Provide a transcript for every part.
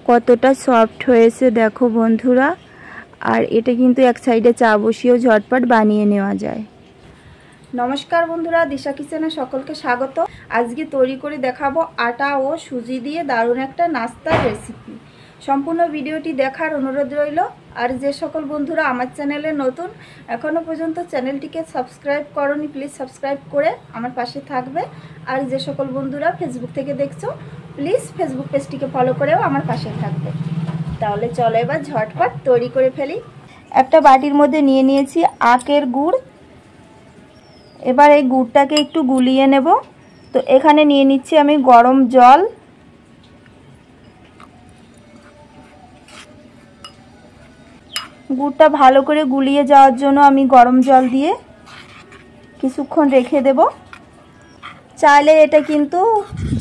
কতটা সফট হয়েছে দেখো বন্ধুরা। আর এটা কিন্তু এক সাইডে চা বসিয়েও ঝটপট বানিয়ে নেওয়া যায়। নমস্কার বন্ধুরা, দিশা কিচেনে সকলকে স্বাগত। আজকে তৈরি করে দেখাবো আটা ও সুজি দিয়ে দারুণ একটা নাস্তার রেসিপি। সম্পূর্ণ ভিডিওটি দেখার অনুরোধ রইল। আর যে সকল বন্ধুরা আমার চ্যানেলে নতুন, এখনও পর্যন্ত চ্যানেলটিকে সাবস্ক্রাইব করনি, প্লিজ সাবস্ক্রাইব করে আমার পাশে থাকবে। আর যে সকল বন্ধুরা ফেসবুক থেকে দেখছো, প্লিজ ফেসবুক পেজটিকে ফলো করেও আমার পাশে থাকবে। তাহলে চলো এবার ঝটপট তৈরি করে ফেলি। একটা বাটির মধ্যে নিয়ে নিয়েছি আখের গুড়। এবার এই গুড়টাকে একটু গুলিয়ে নেব। তো এখানে নিয়ে নিচ্ছি আমি গরম জল। গুড়টা ভালো করে গুলিয়ে যাওয়ার জন্য আমি গরম জল দিয়ে কিছুক্ষণ রেখে দেব। চাইলে এটা কিন্তু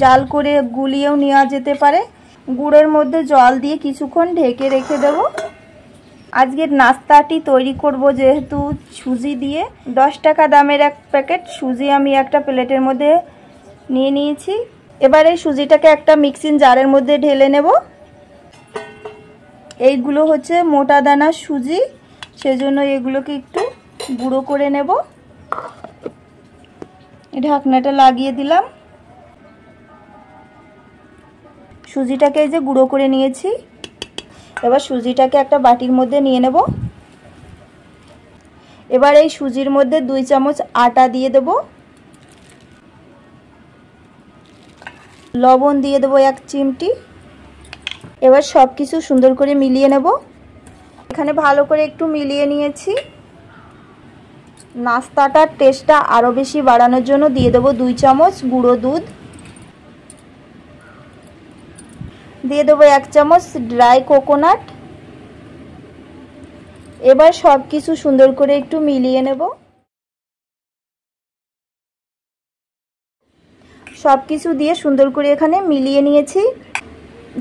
জাল করে গুলিয়েও নেওয়া যেতে পারে। গুড়ের মধ্যে জল দিয়ে কিছুক্ষণ ঢেকে রেখে দেব। আজকের নাস্তাটি তৈরি করব যেহেতু সুজি দিয়ে। 10 টাকা দামের এক প্যাকেট সুজি আমি একটা প্লেটের মধ্যে নিয়ে নিয়েছি। এবার এই সুজিটাকে একটা মিক্সিং জারের মধ্যে ঢেলে নেব। এইগুলো হচ্ছে মোটা দানা সুজি, সেজন্য এগুলোকে একটু গুঁড়ো করে নেব। ঢাকনাটা লাগিয়ে দিলাম। সুজিটাকে এই যে গুঁড়ো করে নিয়েছি। এবার সুজিটাকে একটা বাটির মধ্যে নিয়ে নেব। এবার এই সুজির মধ্যে 2 চামচ আটা দিয়ে দেব। লবণ দিয়ে দেব 1 চিমটি। এবার সব কিছু সুন্দর করে মিলিয়ে নেব। এখানে ভালো করে একটু মিলিয়ে নিয়েছি। নাস্তাটার টেস্টটা আরও বেশি বাড়ানোর জন্য দিয়ে দেব 2 চামচ গুঁড়ো দুধ। দিয়ে দেবো 1 চামচ ড্রাই কোকোনাট। এবার সব কিছু সুন্দর করে একটু মিলিয়ে নেব। সব কিছু দিয়ে সুন্দর করে এখানে মিলিয়ে নিয়েছি।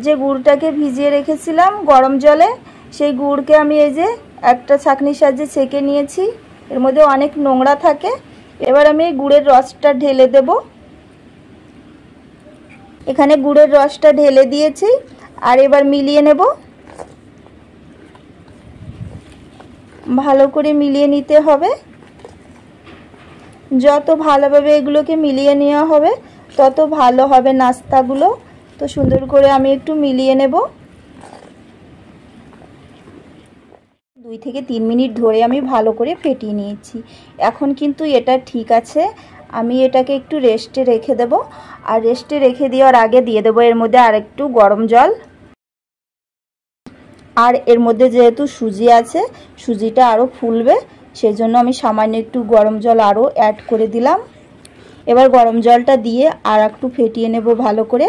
যে গুড়টাকে ভিজিয়ে রেখেছিলাম গরম জলে, সেই গুড়কে আমি এই যে একটা ছাঁকনির সাহায্যে ছেঁকে নিয়েছি। এর মধ্যে অনেক নোংরা থাকে। এবার আমি এই গুড়ের রসটা ঢেলে দেব। এখানে গুড়ের রসটা ঢেলে দিয়েছি। আর এবার মিলিয়ে নেব। ভালো করে মিলিয়ে নিতে হবে। যত ভালোভাবে এগুলোকে মিলিয়ে নেওয়া হবে তত ভালো হবে নাস্তাগুলো। তো সুন্দর করে আমি একটু মিলিয়ে নেব। 2 থেকে 3 মিনিট ধরে আমি ভালো করে ফেটিয়ে নিয়েছি। এখন কিন্তু এটা ঠিক আছে। আমি এটাকে একটু রেস্টে রেখে দেব। আর রেস্টে রেখে দেওয়ার আগে দিয়ে দেবো এর মধ্যে আর একটু গরম জল। আর এর মধ্যে যেহেতু সুজি আছে, সুজিটা আরও ফুলবে, সেজন্য আমি সামান্য একটু গরম জল আরও অ্যাড করে দিলাম। এবার গরম জলটা দিয়ে আর একটু ফেটিয়ে নেব ভালো করে।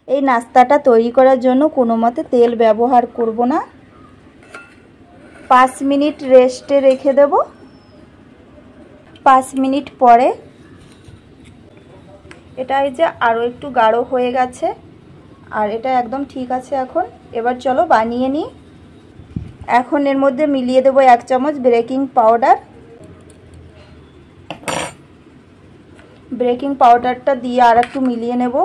এই নাস্তাটা তৈরি করার জন্য কোনো মতে তেল ব্যবহার করব না। 5 মিনিট রেস্টে রেখে দেব। 5 মিনিট পরে এটা এই যে আরও একটু গাঢ় হয়ে গেছে। আর এটা একদম ঠিক আছে এখন। এবার চলো বানিয়ে নিই। এখন এর মধ্যে মিলিয়ে দেবো 1 চামচ বেকিং পাউডার। বেকিং পাউডারটা দিয়ে আর একটু মিলিয়ে নেব।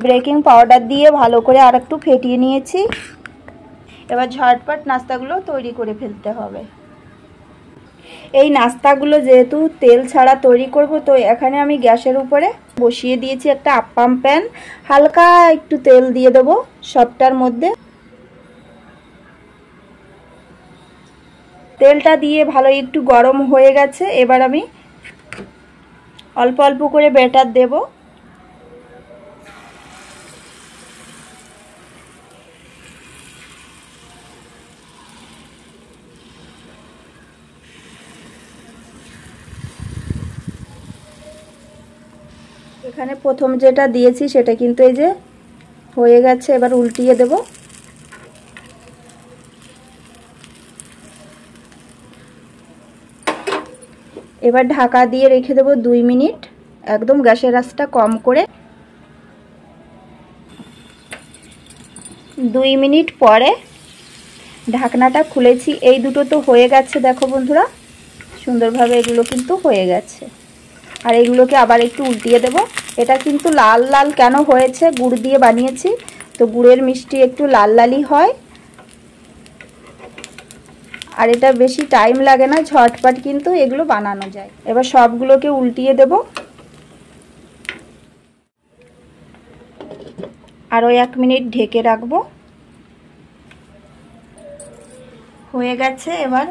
বেকিং পাউডার দিয়ে ভালো করে আর একটু ফেটিয়ে নিয়েছি। এবার ঝটপট নাস্তাগুলো তৈরি করে ফেলতে হবে। এই নাস্তাগুলো যেহেতু তেল ছাড়া তৈরি করব, তো এখানে আমি গ্যাসের উপরে বসিয়ে দিয়েছি একটা আপ্পাম প্যান। হালকা একটু তেল দিয়ে দেবো সবটার মধ্যে। তেলটা দিয়ে ভালো একটু গরম হয়ে গেছে। এবার আমি অল্প অল্প করে ব্যাটার দেব। এখানে প্রথম যেটা দিয়েছি সেটা কিন্তু এই যে হয়ে গেছে। এবার উল্টিয়ে দেব। এবার ঢাকা দিয়ে রেখে দেব 2 মিনিট, একদম গ্যাসের আঁচটা কম করে। 2 মিনিট পরে ঢাকনাটা খুলেছি। এই দুটো তো হয়ে গেছে দেখো বন্ধুরা, সুন্দরভাবে এগুলো কিন্তু হয়ে গেছে। আর এগুলোকে আবার একটু উল্টিয়ে দেব। এটা কিন্তু লাল লাল কেন হয়েছে, গুড় দিয়ে বানিয়েছি, তো তো গুড়ের মিষ্টি একটু লাল লালই হয়, আর এটা বেশি টাইম লাগে না, ঝটপট কিন্তু এগুলো বানানো যায়। এবার সবগুলোকে উল্টিয়ে দেব, আরও 1 মিনিট ঢেকে রাখবো। হয়ে গেছে। এবার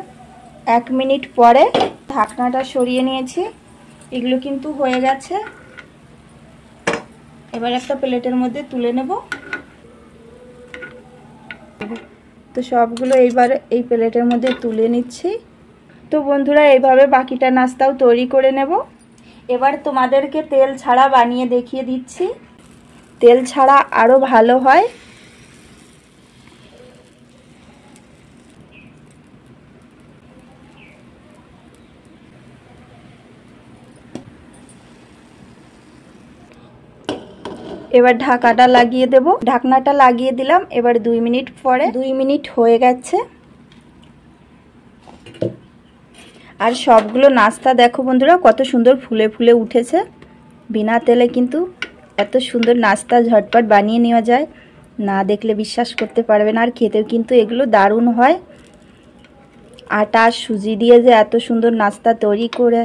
1 মিনিট পরে ঢাকনাটা সরিয়ে নিয়েছি, এগুলো কিন্তু হয়ে গেছে। এবার একটা প্লেটের মধ্যে তুলে নেব। তো সবগুলো এইবার এই প্লেটের মধ্যে তুলে নিচ্ছি। তো বন্ধুরা, এইভাবে বাকিটা নাস্তাও তৈরি করে নেব। এবার তোমাদেরকে তেল ছাড়া বানিয়ে দেখিয়ে দিচ্ছি। তেল ছাড়া আরও ভালো হয়। এবার ঢাকাটা লাগিয়ে দেব, ঢাকনাটা লাগিয়ে দিলাম। এবার 2 মিনিট পরে, 2 মিনিট হয়ে গেছে। আর সবগুলো নাস্তা দেখো বন্ধুরা কত সুন্দর ফুলে ফুলে উঠেছে। বিনা তেলে কিন্তু এত সুন্দর নাস্তা ঝটপট বানিয়ে নেওয়া যায়, না দেখলে বিশ্বাস করতে পারবে না। আর খেতেও কিন্তু এগুলো দারুণ হয়। আটা আর সুজি দিয়ে যে এত সুন্দর নাস্তা তৈরি করে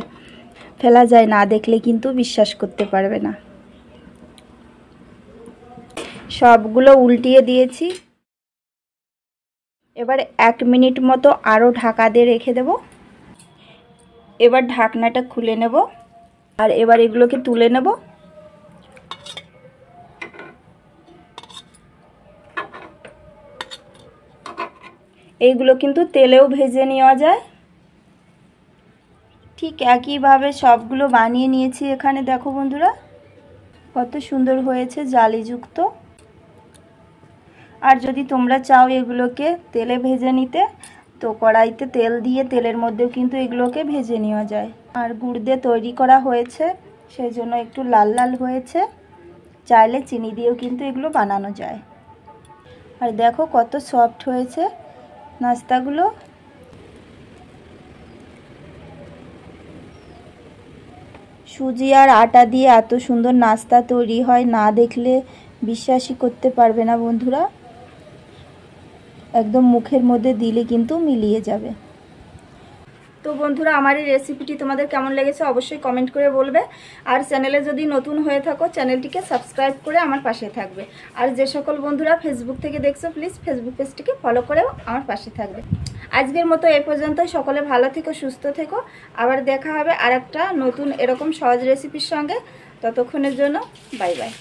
ফেলা যায়, না দেখলে কিন্তু বিশ্বাস করতে পারবে না। সবগুলো উল্টিয়ে দিয়েছি। এবার 1 মিনিট মতো আরও ঢাকা দিয়ে রেখে দেব। এবার ঢাকনাটা খুলে নেব, আর এবার এগুলোকে তুলে নেব। এইগুলো কিন্তু তেলেও ভেজে নেওয়া যায়। ঠিক একইভাবে সবগুলো বানিয়ে নিয়েছি। এখানে দেখো বন্ধুরা কত সুন্দর হয়েছে জালিযুক্ত। আর যদি তোমরা চাও এগুলোকে তেলে ভেজে নিতে, তো কড়াইতে তেল দিয়ে তেলের মধ্যেও কিন্তু এগুলোকে ভেজে নেওয়া যায়। আর গুড় দিয়ে তৈরি করা হয়েছে, সেই জন্য একটু লাল লাল হয়েছে। চাইলে চিনি দিয়েও কিন্তু এগুলো বানানো যায়। আর দেখো কত সফট হয়েছে নাস্তাগুলো। সুজি আর আটা দিয়ে এত সুন্দর নাস্তা তৈরি হয়, না দেখলে বিশ্বাসই করতে পারবে না বন্ধুরা। একদম মুখের মধ্যে দিলে কিন্তু মিলিয়ে যাবে। তো বন্ধুরা, আমার এই রেসিপিটি তোমাদের কেমন লেগেছে অবশ্যই কমেন্ট করে বলবে। আর চ্যানেলে যদি নতুন হয়ে থাকো, চ্যানেলটিকে সাবস্ক্রাইব করে আমার পাশে থাকবে। আর যে সকল বন্ধুরা ফেসবুক থেকে দেখছো, প্লিজ ফেসবুক পেজটিকে ফলো করেও আমার পাশে থাকবে। আজকের মতো এই পর্যন্তই। সকলে ভালো থেকো, সুস্থ থেকো। আবার দেখা হবে আরেকটা নতুন এরকম সহজ রেসিপির সঙ্গে। ততক্ষণের জন্য বাই বাই।